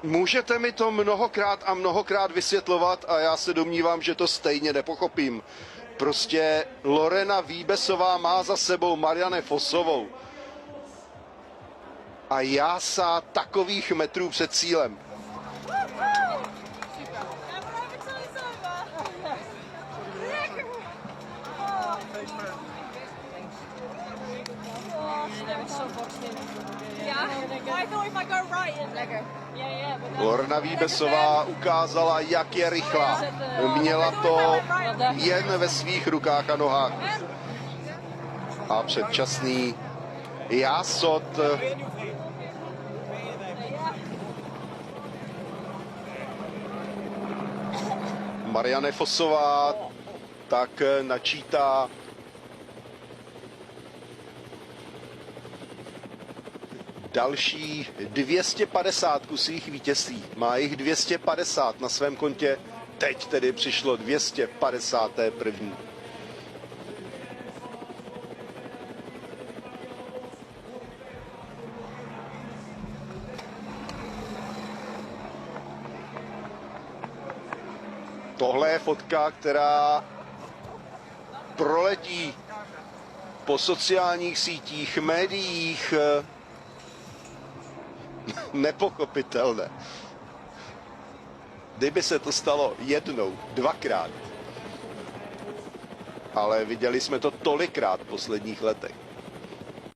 Můžete mi to mnohokrát a mnohokrát vysvětlovat a já se domnívám, že to stejně nepochopím. Prostě Lorena Výbesová má za sebou Marianne Vossovou a jásá takových metrů před cílem. Lorena Výbesová ukázala, jak je rychlá. Měla to jen ve svých rukách a nohách. A předčasný jásot Marianne Vossová tak načítá další 250 svých vítězství. Má jich 250 na svém kontě. Teď tedy přišlo 251. Tohle je fotka, která proletí po sociálních sítích, médiích. Nepochopitelné. Kdyby se to stalo jednou, dvakrát. Ale viděli jsme to tolikrát v posledních letech.